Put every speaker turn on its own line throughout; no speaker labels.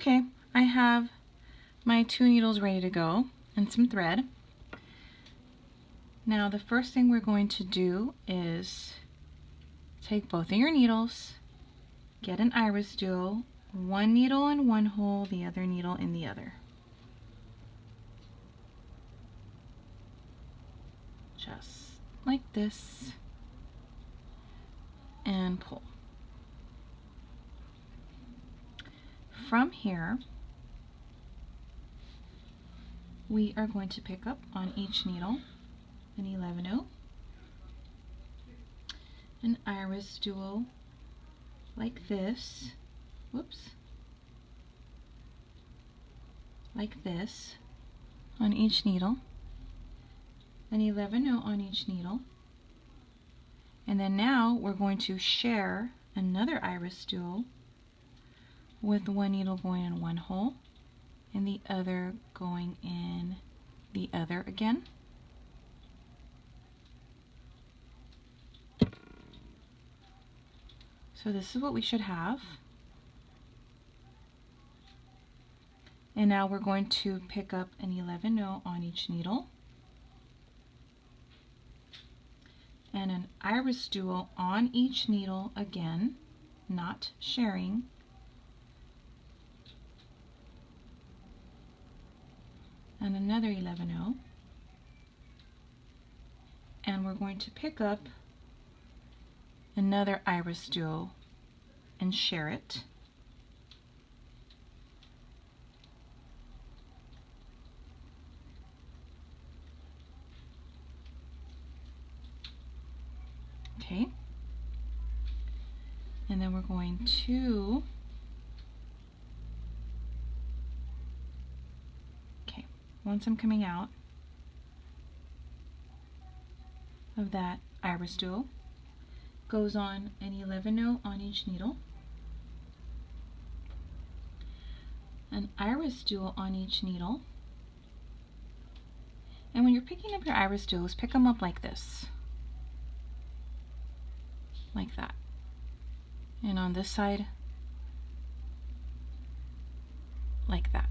Okay, I have my 2 needles ready to go and some thread. Now the first thing we're going to do is take both of your needles, get an IrisDuo, one needle in one hole, the other needle in the other. Just like this, and pull. From here, we are going to pick up on each needle an 11/0, an IrisDuo like this, whoops, like this on each needle, an 11/0 on each needle, and then now we're going to share another IrisDuo with one needle going in one hole and the other going in the other again. So this is what we should have. And now we're going to pick up an 11/0 on each needle and an IrisDuo on each needle again, not sharing. And another 11/0. And we're going to pick up another IrisDuo and share it. Okay. And then we're going to once I'm coming out of that IrisDuo, goes on an 11/0 on each needle, an IrisDuo on each needle, and when you're picking up your IrisDuos, pick them up like this, like that, and on this side, like that.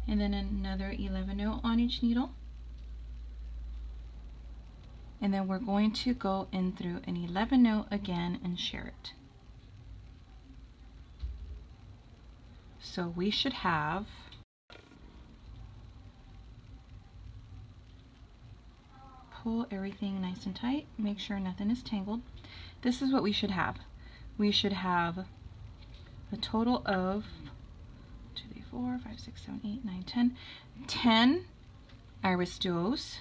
And then another 11/0 on each needle. And then we're going to go in through an 11/0 again and share it. So we should have pull everything nice and tight, make sure nothing is tangled. This is what we should have. We should have a total of 4, 5, 6, 7, 8, 9, 10. 10 IrisDuos.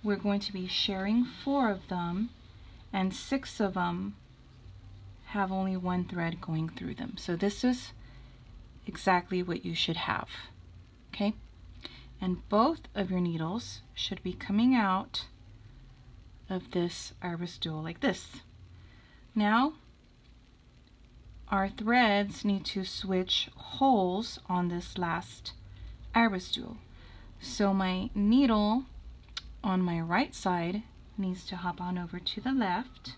We're going to be sharing 4 of them, and 6 of them have only one thread going through them. So this is exactly what you should have. Okay? And both of your needles should be coming out of this IrisDuo like this. Now, our threads need to switch holes on this last IrisDuo. So my needle on my right side needs to hop on over to the left.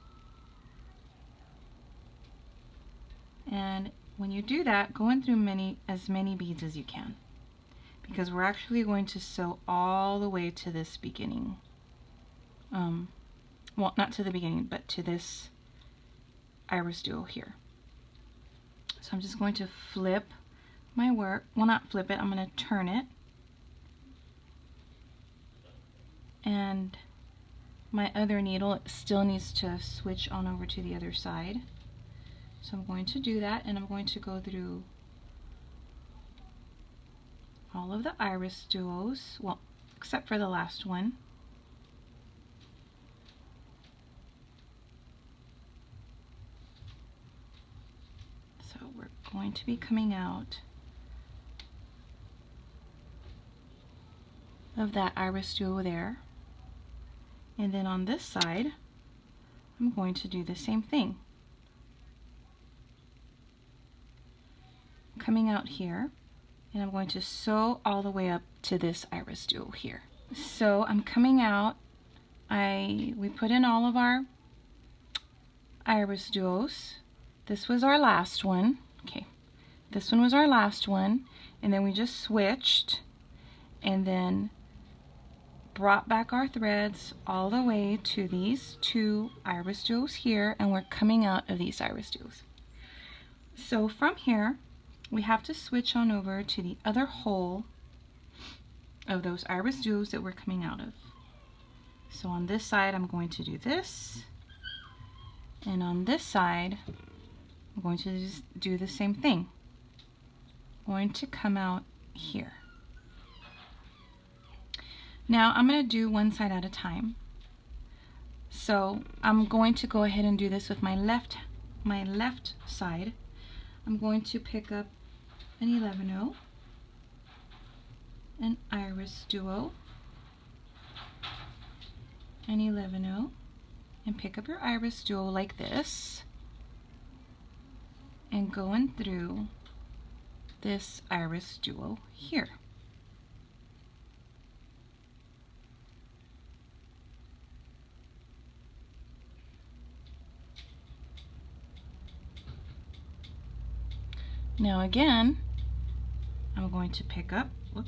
And when you do that, go in through as many beads as you can, because we're actually going to sew all the way to this beginning. Well, not to the beginning, but to this IrisDuo here. So I'm just going to flip my work, well, not flip it, I'm going to turn it, and my other needle still needs to switch on over to the other side. So I'm going to do that, and I'm going to go through all of the IrisDuos, well, except for the last one. So we're going to be coming out of that IrisDuo there, and then on this side I'm going to do the same thing, coming out here, and I'm going to sew all the way up to this IrisDuo here. So I'm coming out, we put in all of our IrisDuos. This was our last one. Okay, This one was our last one, and then we just switched and then brought back our threads all the way to these two IrisDuos here, and we're coming out of these IrisDuos. So from here, we have to switch on over to the other hole of those IrisDuos that we're coming out of. So on this side, I'm going to do this, and on this side, I'm going to just do the same thing. I'm going to come out here. Now I'm going to do one side at a time. So I'm going to go ahead and do this with my left side. I'm going to pick up an 11-0, an IrisDuo, an 11-0, and pick up your IrisDuo like this, and going through this IrisDuo here. Now again, I'm going to pick up, an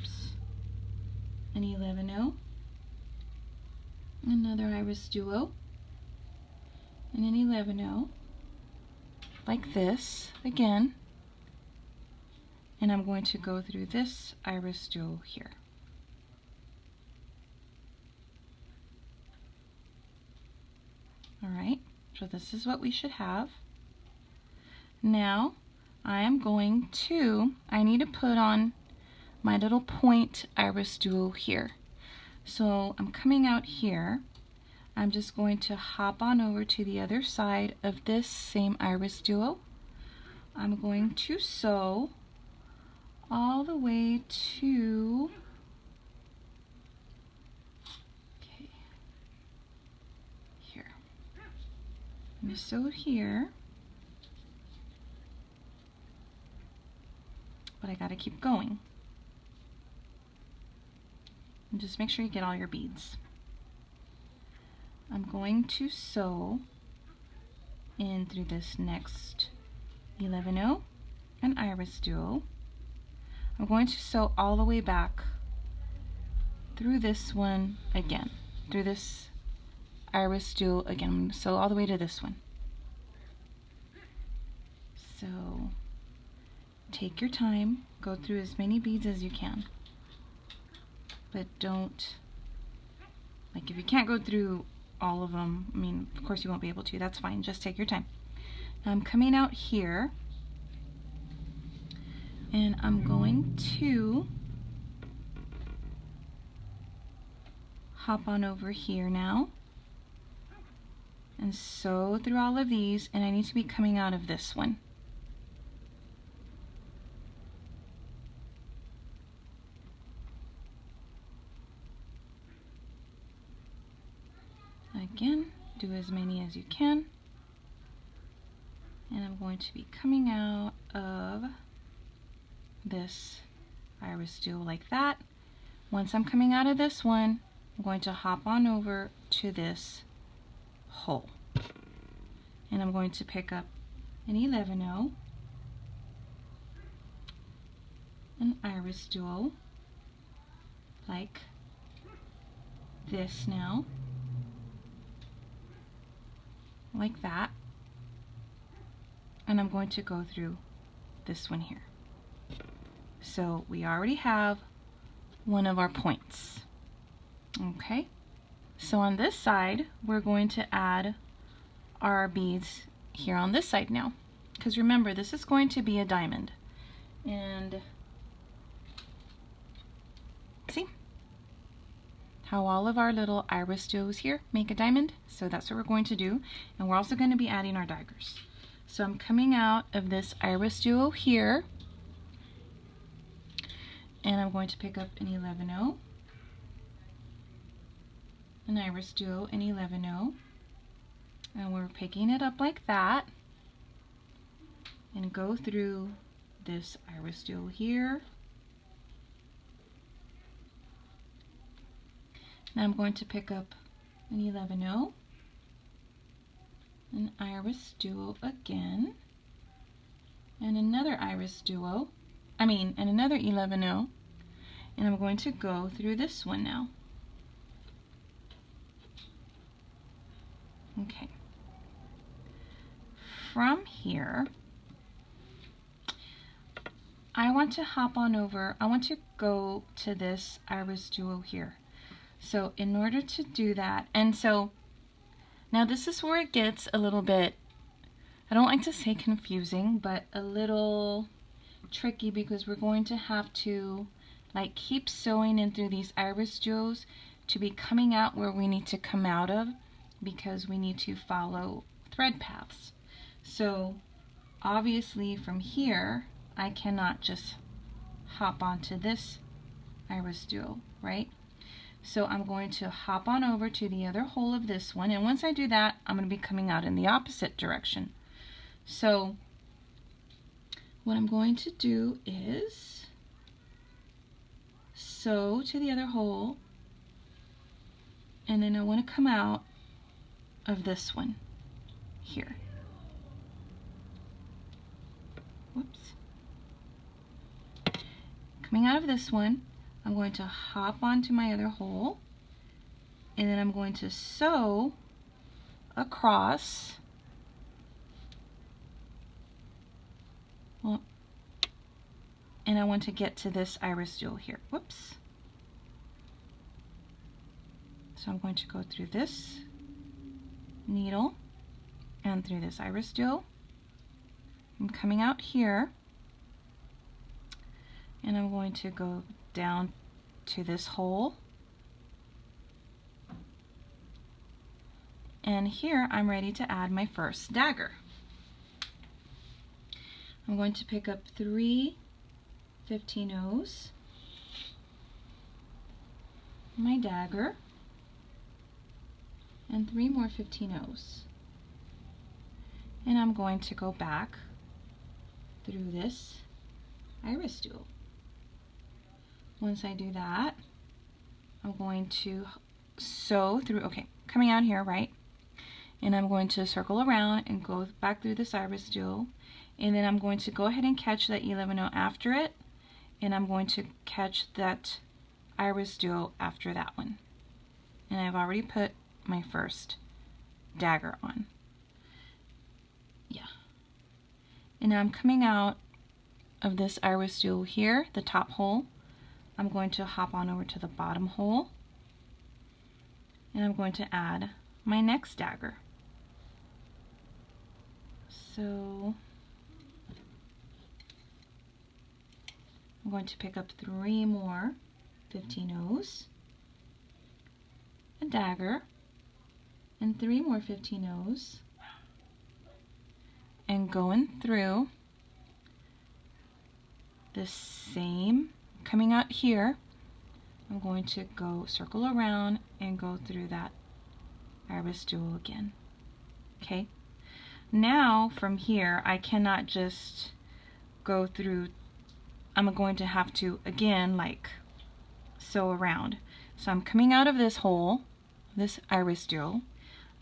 11-0, another IrisDuo, and an 11-0, like this again, and I'm going to go through this IrisDuo here. Alright, so this is what we should have. Now, I need to put on my little point IrisDuo here. So I'm coming out here. I'm just going to hop on over to the other side of this same IrisDuo. I'm going to sew all the way to here. I'm going to sew here. But I gotta keep going. And just make sure you get all your beads. I'm going to sew in through this next 11-0 and IrisDuo. I'm going to sew all the way back through this one again, through this IrisDuo again. I'm going to sew all the way to this one. So take your time, go through as many beads as you can, but don't, like, if you can't go through all of them, I mean, of course you won't be able to, that's fine, just take your time. Now I'm coming out here, and I'm going to hop on over here now, and sew through all of these, and I need to be coming out of this one. Again, do as many as you can, and I'm going to be coming out of this IrisDuo like that. Once I'm coming out of this one, I'm going to hop on over to this hole, and I'm going to pick up an 11-0, an IrisDuo like this now, like that, and I'm going to go through this one here. So we already have one of our points. Okay, so on this side we're going to add our beads here on this side now, because remember, this is going to be a diamond, and see how all of our little IrisDuos here make a diamond? So that's what we're going to do, and we're also going to be adding our daggers. So I'm coming out of this IrisDuo here, and I'm going to pick up an 11-0, an IrisDuo, an 11-0, and we're picking it up like that, and go through this IrisDuo here. Now I'm going to pick up an 11-0, an IrisDuo again, and another IrisDuo, and another 11-0, and I'm going to go through this one now. Okay. From here, I want to hop on over, I want to go to this IrisDuo here. So in order to do that, and so now this is where it gets a little bit, I don't like to say confusing, but a little tricky, because we're going to have to like keep sewing in through these IrisDuos to be coming out where we need to come out of, because we need to follow thread paths. So obviously from here I cannot just hop onto this IrisDuo, right? So I'm going to hop on over to the other hole of this one, and once I do that, I'm going to be coming out in the opposite direction. So what I'm going to do is sew to the other hole, and then I want to come out of this one here. Whoops. Coming out of this one, I'm going to hop onto my other hole, and then I'm going to sew across. Well, and I want to get to this IrisDuo here. Whoops. So I'm going to go through this needle and through this IrisDuo. I'm coming out here, and I'm going to go down to this hole, and here I'm ready to add my first dagger. I'm going to pick up 3 15-0s, my dagger, and 3 more 15-0s, and I'm going to go back through this IrisDuo. Once I do that, I'm going to sew through, okay, coming out here, right? And I'm going to circle around and go back through this IrisDuo, and then I'm going to go ahead and catch that 11-0 after it, and I'm going to catch that IrisDuo after that one. And I've already put my first dagger on. Yeah. And now I'm coming out of this IrisDuo here, the top hole. I'm going to hop on over to the bottom hole, and I'm going to add my next dagger. So I'm going to pick up 3 more 15-0s, a dagger, and 3 more 15-0s, and going through the same, coming out here, I'm going to go circle around and go through that IrisDuo again. Okay, now from here I cannot just go through, I'm going to have to again like sew around. So I'm coming out of this hole, this IrisDuo, I'm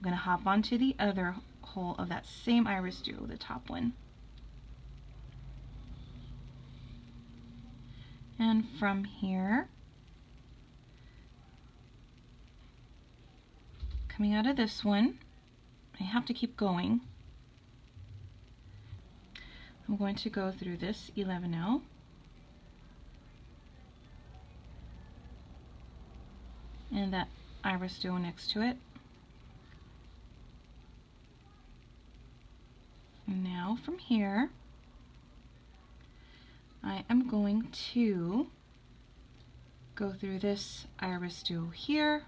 going to hop onto the other hole of that same IrisDuo, the top one. And from here, coming out of this one, I have to keep going. I'm going to go through this 11-0, and that IrisDuo next to it. Now from here, I am going to go through this IrisDuo here.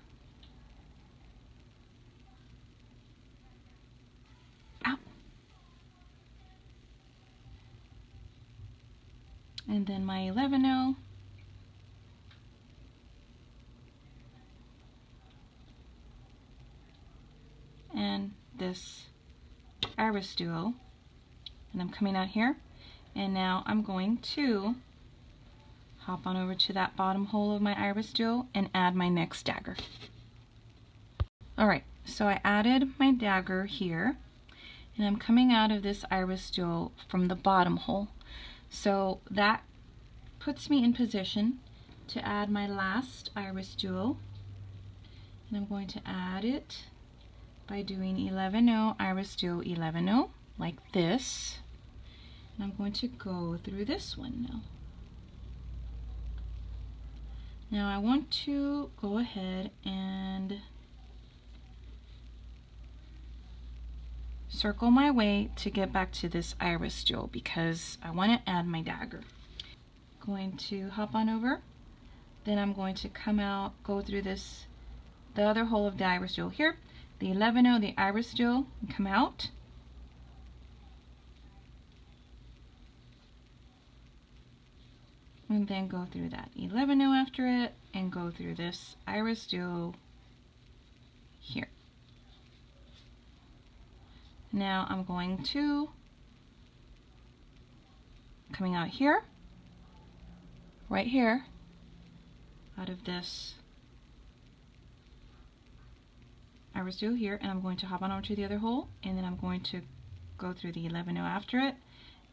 Ow. And then my 11-0. And this IrisDuo. And I'm coming out here. And now I'm going to hop on over to that bottom hole of my IrisDuo and add my next dagger. Alright, so I added my dagger here, And I'm coming out of this IrisDuo from the bottom hole. So that puts me in position to add my last IrisDuo. And I'm going to add it by doing 11-0, IrisDuo 11-0, like this. And I'm going to go through this one now. Now I want to go ahead and circle my way to get back to this IrisDuo because I want to add my dagger. Going to hop on over, then I'm going to come out, go through this, the other hole of the IrisDuo here, the 11-0, the IrisDuo, and come out. And then go through that 11-0 after it, and go through this IrisDuo here. Now I'm going to, coming out here, right here, out of this IrisDuo here, and I'm going to hop on over to the other hole, and then I'm going to go through the 11-0 after it,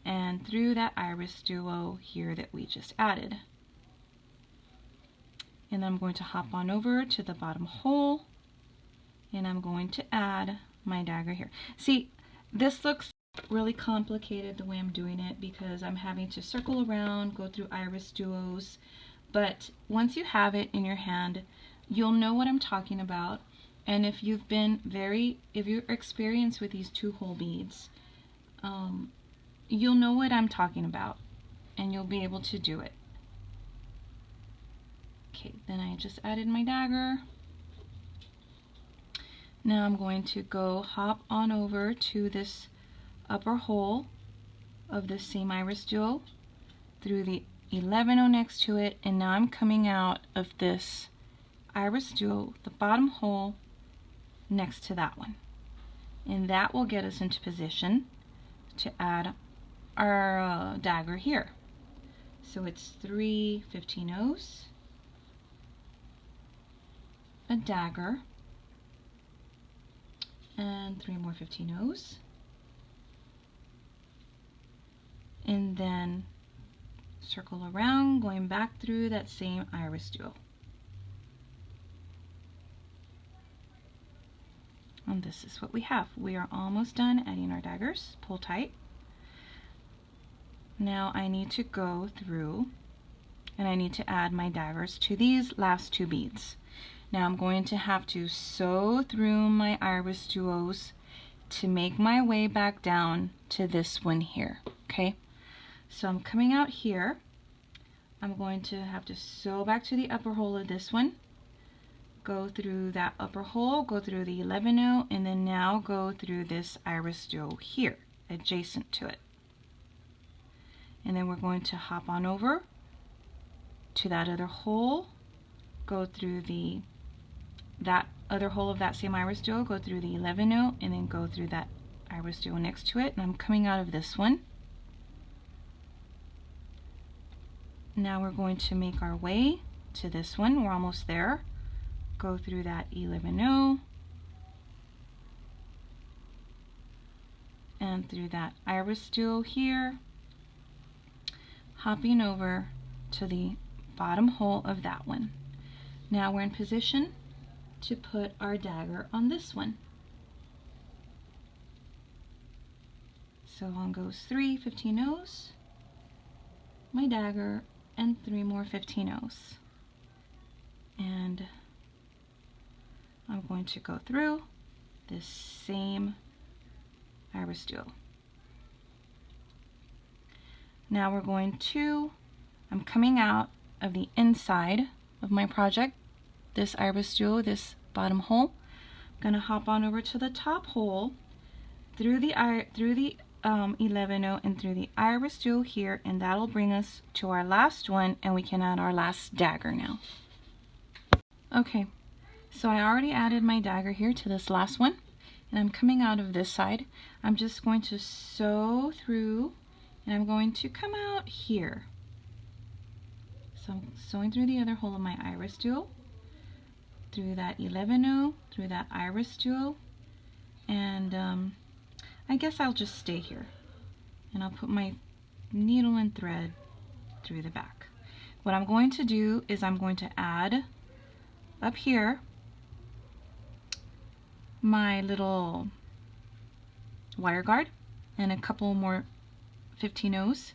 and through that IrisDuo here that we just added. And I'm going to hop on over to the bottom hole, and I'm going to add my dagger here. See, this looks really complicated the way I'm doing it because I'm having to circle around, go through IrisDuos, but once you have it in your hand, you'll know what I'm talking about. And if you've been if you're experienced with these 2-hole beads, you'll know what I'm talking about and you'll be able to do it. Okay, then I just added my dagger. Now I'm going to go hop on over to this upper hole of the same IrisDuo through the 11-0 next to it, and now I'm coming out of this IrisDuo, the bottom hole next to that one. And that will get us into position to add our dagger here. So it's 3 15-0s, a dagger, and 3 more 15-0s, and then circle around, going back through that same IrisDuo. And this is what we have. We are almost done adding our daggers. Pull tight. Now I need to go through and I need to add my daggers to these last 2 beads. Now I'm going to have to sew through my IrisDuos to make my way back down to this one here, okay? So I'm coming out here. I'm going to have to sew back to the upper hole of this one, go through that upper hole, go through the 11-0, and then now go through this IrisDuo here, adjacent to it. And then we're going to hop on over to that other hole, go through that other hole of that same IrisDuo, go through the 11-0, and then go through that IrisDuo next to it. And I'm coming out of this one. Now we're going to make our way to this one. We're almost there. Go through that 11-0 and through that IrisDuo here, hopping over to the bottom hole of that one. Now we're in position to put our dagger on this one. So on goes 3 15-0s, my dagger, and 3 more 15-0s. And I'm going to go through this same IrisDuo. Now we're going to, I'm coming out of the inside of my project, this IrisDuo, this bottom hole. I'm going to hop on over to the top hole through the 11-0 and through the IrisDuo here, and that'll bring us to our last one, and we can add our last dagger now. Okay, so I already added my dagger here to this last one, and I'm coming out of this side. I'm just going to sew through, and I'm going to come out here. So I'm sewing through the other hole of my IrisDuo, through that 11-0, through that IrisDuo, and I guess I'll just stay here and I'll put my needle and thread through the back. What I'm going to do is I'm going to add up here my little wire guard and a couple more 15-0s.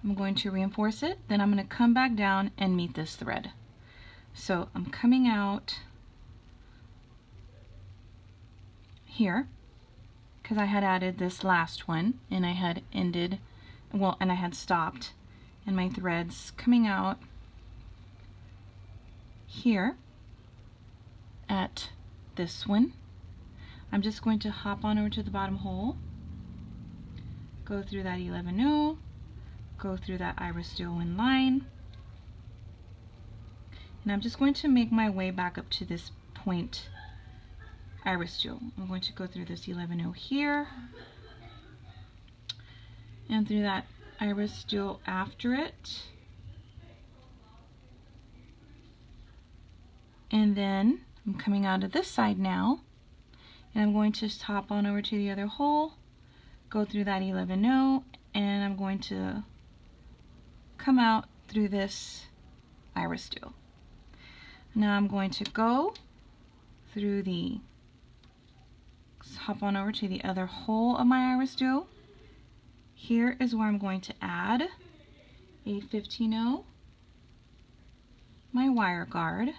I'm going to reinforce it, then I'm going to come back down and meet this thread. So I'm coming out here because I had added this last one and I had ended, well, and I had stopped, and my thread's coming out here at this one. I'm just going to hop on over to the bottom hole, go through that 11-0, go through that IrisDuo in line, and I'm just going to make my way back up to this point IrisDuo. I'm going to go through this 11-0 here and through that IrisDuo after it, and then I'm coming out of this side now, and I'm going to hop on over to the other hole, go through that 11-0, and I'm going to come out through this IrisDuo. Now I'm going to go through the, hop on over to the other hole of my IrisDuo. Here is where I'm going to add a 15-0, my wire guard,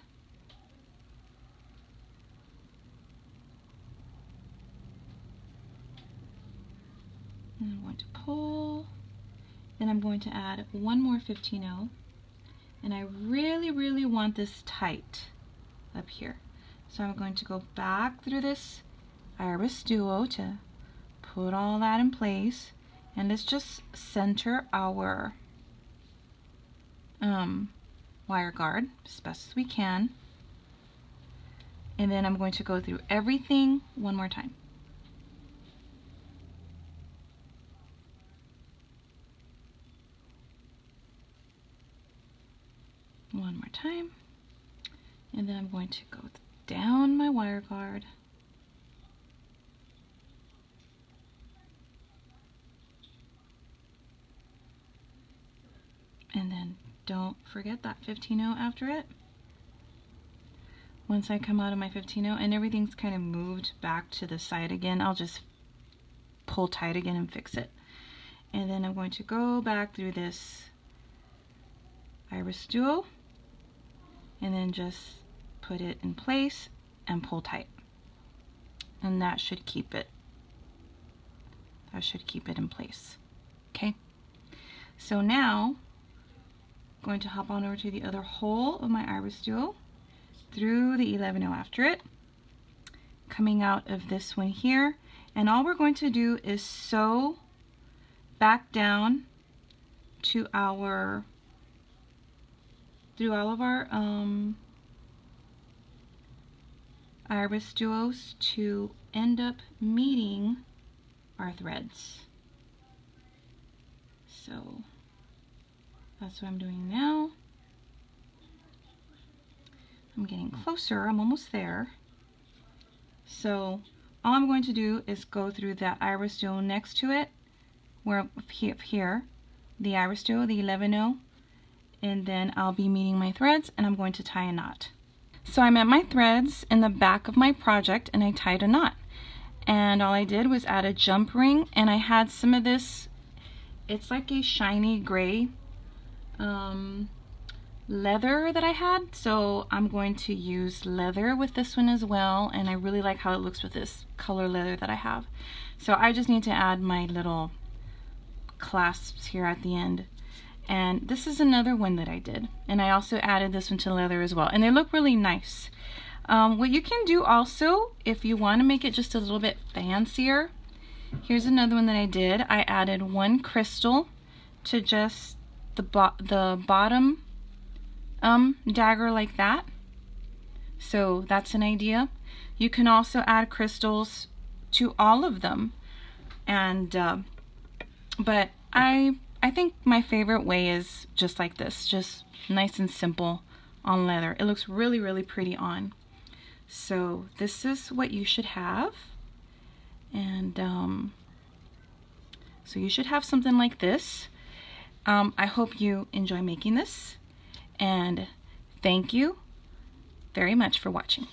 and I'm going to pull, then I'm going to add one more 15-0, and I really want this tight up here. So I'm going to go back through this IrisDuo to put all that in place, and let's just center our wire guard as best as we can, and then I'm going to go through everything one more time. One more time, and then I'm going to go down my wire guard, and then don't forget that 15-0 after it. Once I come out of my 15-0 and everything's kind of moved back to the side again, I'll just pull tight again and fix it. And then I'm going to go back through this IrisDuo and then just put it in place and pull tight, and that should keep it in place. Okay, so now I'm going to hop on over to the other hole of my IrisDuo through the 11-0 after it, coming out of this one here, and all we're going to do is sew back down to our, through all of our IrisDuos to end up meeting our threads. So that's what I'm doing now. I'm getting closer, I'm almost there. So all I'm going to do is go through that IrisDuo next to it, where here, the IrisDuo, the 11-0, and then I'll be meeting my threads, and I'm going to tie a knot. So I'm at my threads in the back of my project, and I tied a knot. And all I did was add a jump ring, and I had some of this, it's like a shiny gray leather that I had, so I'm going to use leather with this one as well, and I really like how it looks with this color leather that I have. So I just need to add my little clasps here at the end. And this is another one that I did, and I also added this one to leather as well, and they look really nice. What you can do also, if you want to make it just a little bit fancier, here's another one that I did. I added one crystal to just the bottom dagger like that. So that's an idea. You can also add crystals to all of them, and but I think my favorite way is just like this, just nice and simple on leather. It looks really pretty on. So this is what you should have, and So you should have something like this. I hope you enjoy making this, and thank you very much for watching.